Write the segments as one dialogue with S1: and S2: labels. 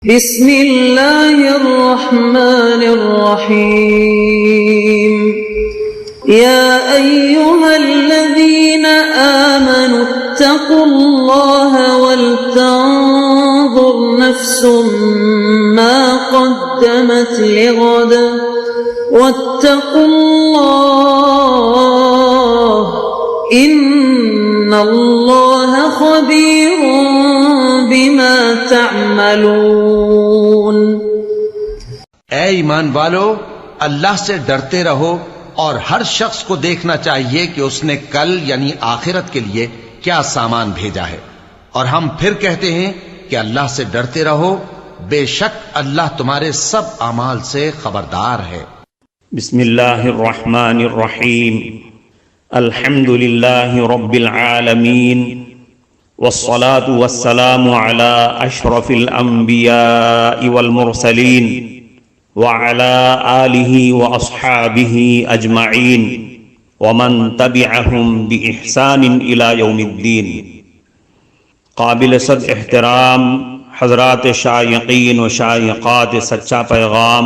S1: بسم اللہ الرحمن الرحیم یا ایہا الذین آمنوا اتقوا اللہ ولتنظر نفس ما قدمت لغد واتقوا اللہ ان اللہ خبیر بما تعملون۔
S2: اے ایمان والو، اللہ سے ڈرتے رہو اور ہر شخص کو دیکھنا چاہیے کہ اس نے کل یعنی آخرت کے لیے کیا سامان بھیجا ہے، اور ہم پھر کہتے ہیں کہ اللہ سے ڈرتے رہو، بے شک اللہ تمہارے سب اعمال سے خبردار ہے۔
S3: بسم اللہ الرحمن الرحیم، الحمد للہ رب العالمین، والصلاة والسلام على اشرف الانبیاء والمرسلین وعلى آلہ واصحابہ اجمعین ومن تبعہم بإحسان الى یوم الدین۔ قابل صد احترام حضرات شائقین و شائقات سچا پیغام،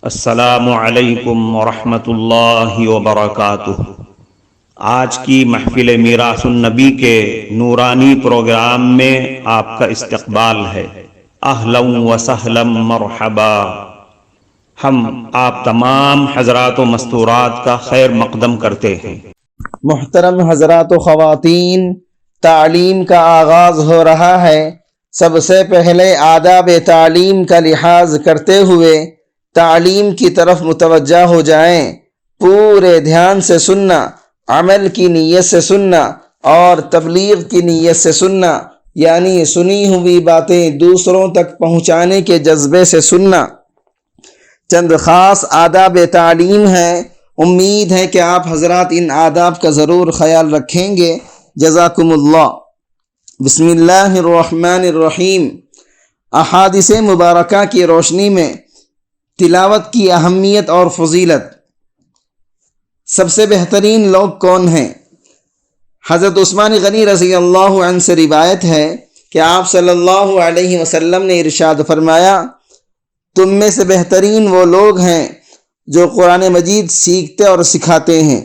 S3: السلام علیکم ورحمۃ اللہ وبرکاتہ۔ آج کی محفل میراث النبی کے نورانی پروگرام میں آپ کا استقبال ہے۔ اہلا و سہلا مرحبا۔ ہم آپ تمام حضرات و مستورات کا خیر مقدم کرتے ہیں۔
S4: محترم حضرات و خواتین، تعلیم کا آغاز ہو رہا ہے۔ سب سے پہلے آداب تعلیم کا لحاظ کرتے ہوئے تعلیم کی طرف متوجہ ہو جائیں۔ پورے دھیان سے سننا، عمل کی نیت سے سننا اور تبلیغ کی نیت سے سننا، یعنی سنی ہوئی باتیں دوسروں تک پہنچانے کے جذبے سے سننا۔ چند خاص آداب تعلیم ہیں، امید ہے کہ آپ حضرات ان آداب کا ضرور خیال رکھیں گے۔ جزاکم اللہ۔ بسم اللہ الرحمن الرحیم۔ احادیث مبارکہ کی روشنی میں تلاوت کی اہمیت اور فضیلت۔ سب سے بہترین لوگ کون ہیں؟ حضرت عثمان غنی رضی اللہ عنہ سے روایت ہے کہ آپ صلی اللہ علیہ وسلم نے ارشاد فرمایا، تم میں سے بہترین وہ لوگ ہیں جو قرآن مجید سیکھتے اور سکھاتے ہیں۔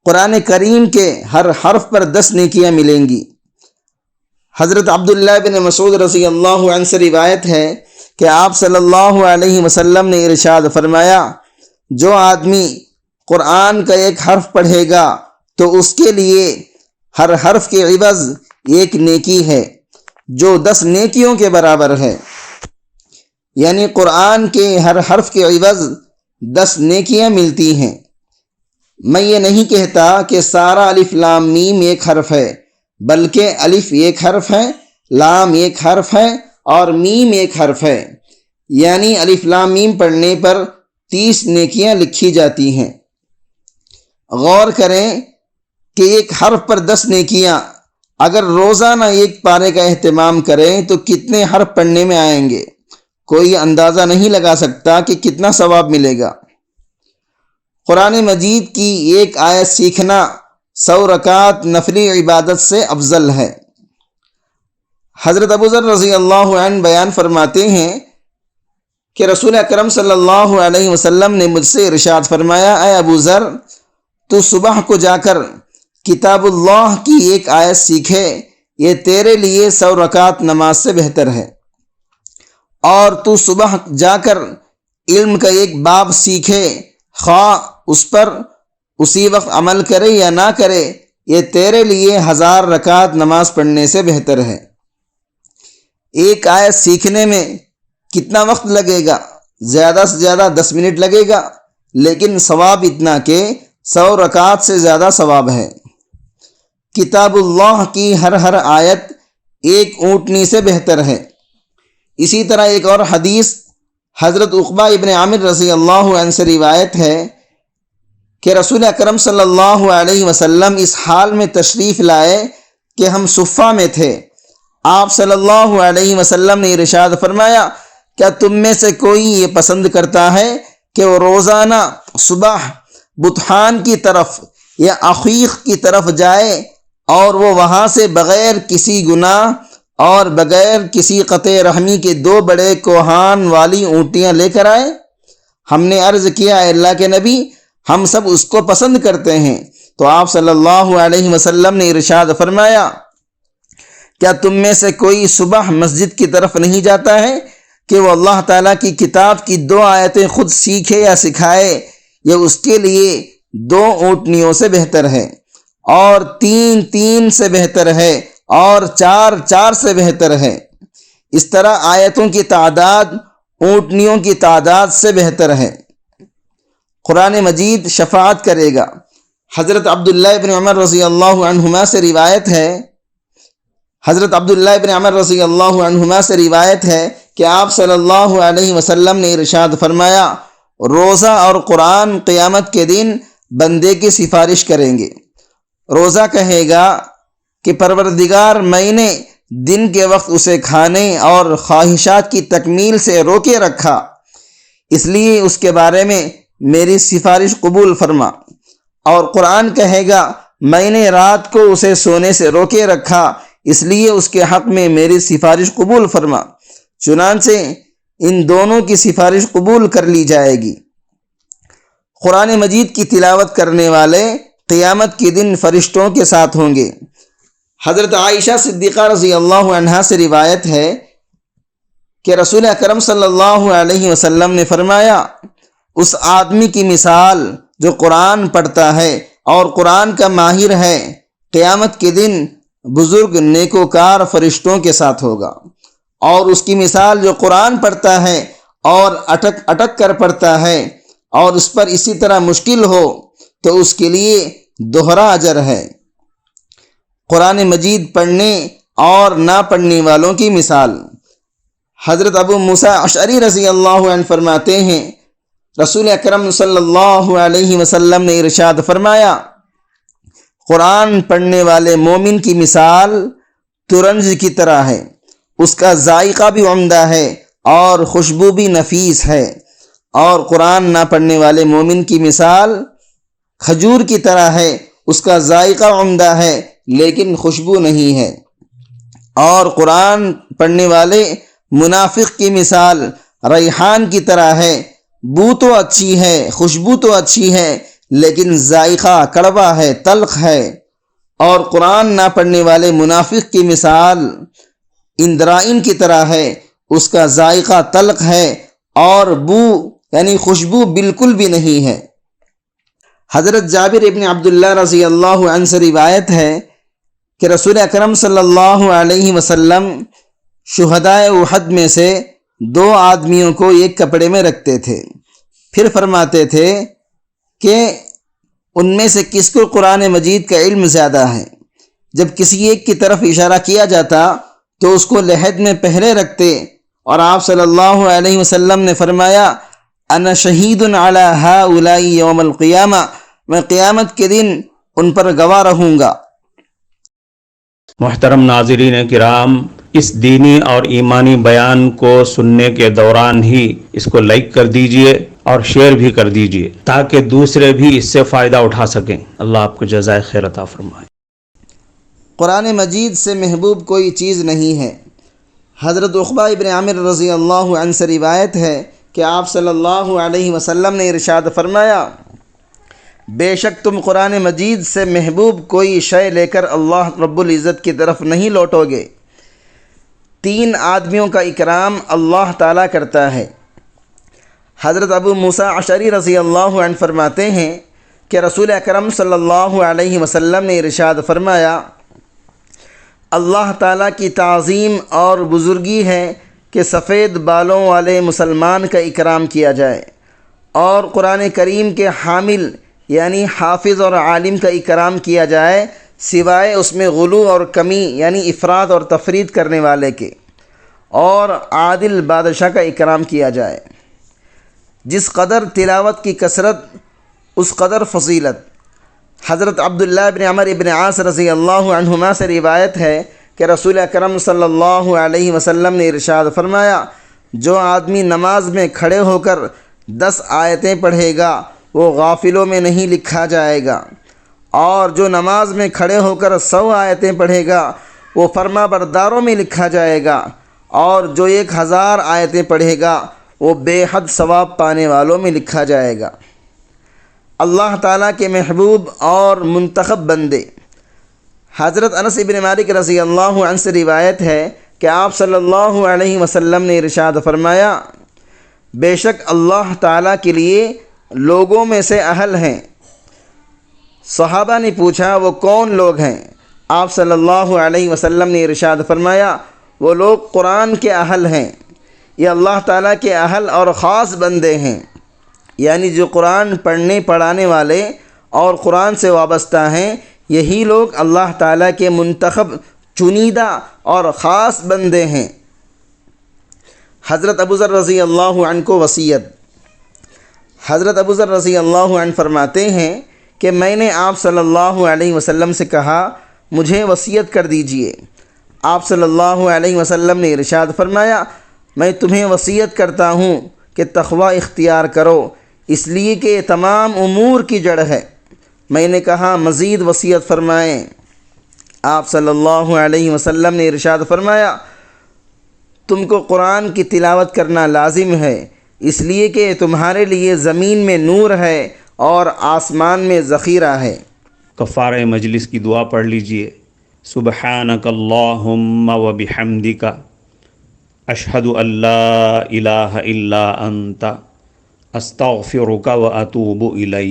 S4: قرآن کریم کے ہر حرف پر 10 نیکیاں ملیں گی۔ حضرت عبداللہ بن مسعود رضی اللہ عنہ سے روایت ہے کہ آپ صلی اللہ علیہ وسلم نے ارشاد فرمایا، جو آدمی قرآن کا ایک حرف پڑھے گا تو اس کے لیے ہر حرف کے عوض ایک نیکی ہے جو 10 نیکیوں کے برابر ہے، یعنی قرآن کے ہر حرف کے عوض 10 نیکیاں ملتی ہیں۔ میں یہ نہیں کہتا کہ سارا الف لام میم ایک حرف ہے، بلکہ الف ایک حرف ہے، لام ایک حرف ہے اور میم ایک حرف ہے، یعنی الف لام میم پڑھنے پر 30 نیکیاں لکھی جاتی ہیں۔ غور کریں کہ ایک حرف پر 10 نیکیاں، اگر روزانہ ایک پارے کا اہتمام کریں تو کتنے حرف پڑھنے میں آئیں گے؟ کوئی اندازہ نہیں لگا سکتا کہ کتنا ثواب ملے گا۔ قرآن مجید کی ایک آیت سیکھنا 100 رکعت نفلی عبادت سے افضل ہے۔ حضرت ابو ذر رضی اللہ عنہ بیان فرماتے ہیں کہ رسول اکرم صلی اللہ علیہ وسلم نے مجھ سے ارشاد فرمایا، اے ابو ذر، تو صبح کو جا کر کتاب اللہ کی ایک آیت سیکھے، یہ تیرے لیے 100 رکعت نماز سے بہتر ہے۔ اور تو صبح جا کر علم کا ایک باب سیکھے، خواہ اس پر اسی وقت عمل کرے یا نہ کرے، یہ تیرے لیے 1000 رکعت نماز پڑھنے سے بہتر ہے۔ ایک آیت سیکھنے میں کتنا وقت لگے گا؟ زیادہ سے زیادہ 10 منٹ لگے گا، لیکن ثواب اتنا کہ 100 رکعت سے زیادہ ثواب ہے۔ کتاب اللہ کی ہر آیت ایک اونٹنی سے بہتر ہے۔ اسی طرح ایک اور حدیث حضرت عقبہ ابن عامر رضی اللہ عنہ سے روایت ہے کہ رسول اکرم صلی اللہ علیہ وسلم اس حال میں تشریف لائے کہ ہم صفہ میں تھے۔ آپ صلی اللہ علیہ وسلم نے ارشاد فرمایا، کیا تم میں سے کوئی یہ پسند کرتا ہے کہ وہ روزانہ صبح بطحان کی طرف یا عقیق کی طرف جائے اور وہ وہاں سے بغیر کسی گناہ اور بغیر کسی قطع رحمی کے 2 بڑے کوہان والی اونٹیاں لے کر آئے؟ ہم نے عرض کیا اے اللہ کے نبی، ہم سب اس کو پسند کرتے ہیں۔ تو آپ صلی اللہ علیہ وسلم نے ارشاد فرمایا، کیا تم میں سے کوئی صبح مسجد کی طرف نہیں جاتا ہے کہ وہ اللہ تعالیٰ کی کتاب کی 2 آیتیں خود سیکھے یا سکھائے؟ یہ اس کے لیے 2 اونٹنیوں سے بہتر ہے، اور 3 سے بہتر ہے، اور 4 سے بہتر ہے۔ اس طرح آیتوں کی تعداد اونٹنیوں کی تعداد سے بہتر ہے۔ قرآن مجید شفاعت کرے گا۔ حضرت عبداللہ ابن عمر رضی اللہ عنہما سے روایت ہے کہ آپ صلی اللہ علیہ وسلم نے ارشاد فرمایا، روزہ اور قرآن قیامت کے دن بندے کی سفارش کریں گے۔ روزہ کہے گا کہ پروردگار، میں نے دن کے وقت اسے کھانے اور خواہشات کی تکمیل سے روکے رکھا، اس لیے اس کے بارے میں میری سفارش قبول فرما۔ اور قرآن کہے گا، میں نے رات کو اسے سونے سے روکے رکھا، اس لیے اس کے حق میں میری سفارش قبول فرما۔ چنانچہ ان دونوں کی سفارش قبول کر لی جائے گی۔ قرآن مجید کی تلاوت کرنے والے قیامت کے دن فرشتوں کے ساتھ ہوں گے۔ حضرت عائشہ صدیقہ رضی اللہ عنہا سے روایت ہے کہ رسول اکرم صلی اللہ علیہ وسلم نے فرمایا، اس آدمی کی مثال جو قرآن پڑھتا ہے اور قرآن کا ماہر ہے، قیامت کے دن بزرگ نیکوکار فرشتوں کے ساتھ ہوگا، اور اس کی مثال جو قرآن پڑھتا ہے اور اٹک اٹک کر پڑھتا ہے اور اس پر اسی طرح مشکل ہو تو اس کے لیے دوہرا اجر ہے۔ قرآن مجید پڑھنے اور نہ پڑھنے والوں کی مثال۔ حضرت ابو موسیٰ اشعری رضی اللہ عنہ فرماتے ہیں، رسول اکرم صلی اللہ علیہ وسلم نے ارشاد فرمایا، قرآن پڑھنے والے مومن کی مثال ترنج کی طرح ہے، اس کا ذائقہ بھی عمدہ ہے اور خوشبو بھی نفیس ہے، اور قرآن نہ پڑھنے والے مومن کی مثال کھجور کی طرح ہے، اس کا ذائقہ عمدہ ہے لیکن خوشبو نہیں ہے، اور قرآن پڑھنے والے منافق کی مثال ریحان کی طرح ہے، بو تو اچھی ہے، خوشبو تو اچھی ہے لیکن ذائقہ کڑوا ہے، تلخ ہے، اور قرآن نہ پڑھنے والے منافق کی مثال اندرائن کی طرح ہے، اس کا ذائقہ تلخ ہے اور بو یعنی خوشبو بالکل بھی نہیں ہے۔ حضرت جابر ابن عبداللہ رضی اللہ عنہ سے روایت ہے کہ رسول اکرم صلی اللہ علیہ وسلم شہدائے احد میں سے 2 آدمیوں کو ایک کپڑے میں رکھتے تھے، پھر فرماتے تھے کہ ان میں سے کس کو قرآن مجید کا علم زیادہ ہے۔ جب کسی ایک کی طرف اشارہ کیا جاتا تو اس کو لحد میں پہلے رکھتے، اور آپ صلی اللہ علیہ وسلم نے فرمایا، انا شہید علی ہؤلاء یوم القیامہ، میں قیامت کے دن ان پر گواہ رہوں گا۔
S3: محترم ناظرین کرام، اس دینی اور ایمانی بیان کو سننے کے دوران ہی اس کو لائک کر دیجئے اور شیئر بھی کر دیجئے تاکہ دوسرے بھی اس سے فائدہ اٹھا سکیں۔ اللہ آپ کو جزائے خیر عطا فرمائے۔
S4: قرآن مجید سے محبوب کوئی چیز نہیں ہے۔ حضرت عقبہ ابن عامر رضی اللہ عنہ سے روایت ہے کہ آپ صلی اللہ علیہ وسلم نے ارشاد فرمایا، بے شک تم قرآن مجید سے محبوب کوئی شے لے کر اللہ رب العزت کی طرف نہیں لوٹو گے۔ 3 آدمیوں کا اکرام اللہ تعالیٰ کرتا ہے۔ حضرت ابو موسیٰ اشعری رضی اللہ عنہ فرماتے ہیں کہ رسول اکرم صلی اللہ علیہ وسلم نے ارشاد فرمایا، اللہ تعالیٰ کی تعظیم اور بزرگی ہے کہ سفید بالوں والے مسلمان کا اکرام کیا جائے، اور قرآن کریم کے حامل یعنی حافظ اور عالم کا اکرام کیا جائے، سوائے اس میں غلو اور کمی یعنی افراد اور تفرید کرنے والے کے، اور عادل بادشاہ کا اکرام کیا جائے۔ جس قدر تلاوت کی کثرت اس قدر فضیلت۔ حضرت عبداللہ ابن عمر ابن عاص رضی اللہ عنہما سے روایت ہے کہ رسول اکرم صلی اللہ علیہ وسلم نے ارشاد فرمایا، جو آدمی نماز میں کھڑے ہو کر 10 آیتیں پڑھے گا وہ غافلوں میں نہیں لکھا جائے گا، اور جو نماز میں کھڑے ہو کر 100 آیتیں پڑھے گا وہ فرما برداروں میں لکھا جائے گا، اور جو 1000 آیتیں پڑھے گا وہ بے حد ثواب پانے والوں میں لکھا جائے گا۔ اللہ تعالیٰ کے محبوب اور منتخب بندے، حضرت انس بن مالک رضی اللہ عنہ سے روایت ہے کہ آپ صلی اللہ علیہ وسلم نے ارشاد فرمایا، بے شک اللہ تعالیٰ کے لیے لوگوں میں سے اہل ہیں۔ صحابہ نے پوچھا وہ کون لوگ ہیں؟ آپ صلی اللہ علیہ وسلم نے ارشاد فرمایا، وہ لوگ قرآن کے اہل ہیں۔ یہ اللہ تعالیٰ کے اہل اور خاص بندے ہیں، یعنی جو قرآن پڑھنے پڑھانے والے اور قرآن سے وابستہ ہیں، یہی لوگ اللہ تعالیٰ کے منتخب، چنیدہ اور خاص بندے ہیں۔ حضرت ابوذر رضی اللہ عنہ کو وصیت۔ حضرت ابوذر رضی اللہ عنہ فرماتے ہیں کہ میں نے آپ صلی اللہ علیہ وسلم سے کہا مجھے وصیت کر دیجئے۔ آپ صلی اللہ علیہ وسلم نے ارشاد فرمایا، میں تمہیں وصیت کرتا ہوں کہ تقوی اختیار کرو، اس لیے کہ یہ تمام امور کی جڑ ہے۔ میں نے کہا مزید وصیت فرمائیں۔ آپ صلی اللہ علیہ وسلم نے ارشاد فرمایا، تم کو قرآن کی تلاوت کرنا لازم ہے، اس لیے کہ تمہارے لیے زمین میں نور ہے اور آسمان میں ذخیرہ ہے۔
S3: کفارہ مجلس کی دعا پڑھ لیجئے۔ سبحانک اللہم و بحمدک، اشہد ان لا الہ الا انت، استغفرک و اتوب الیک۔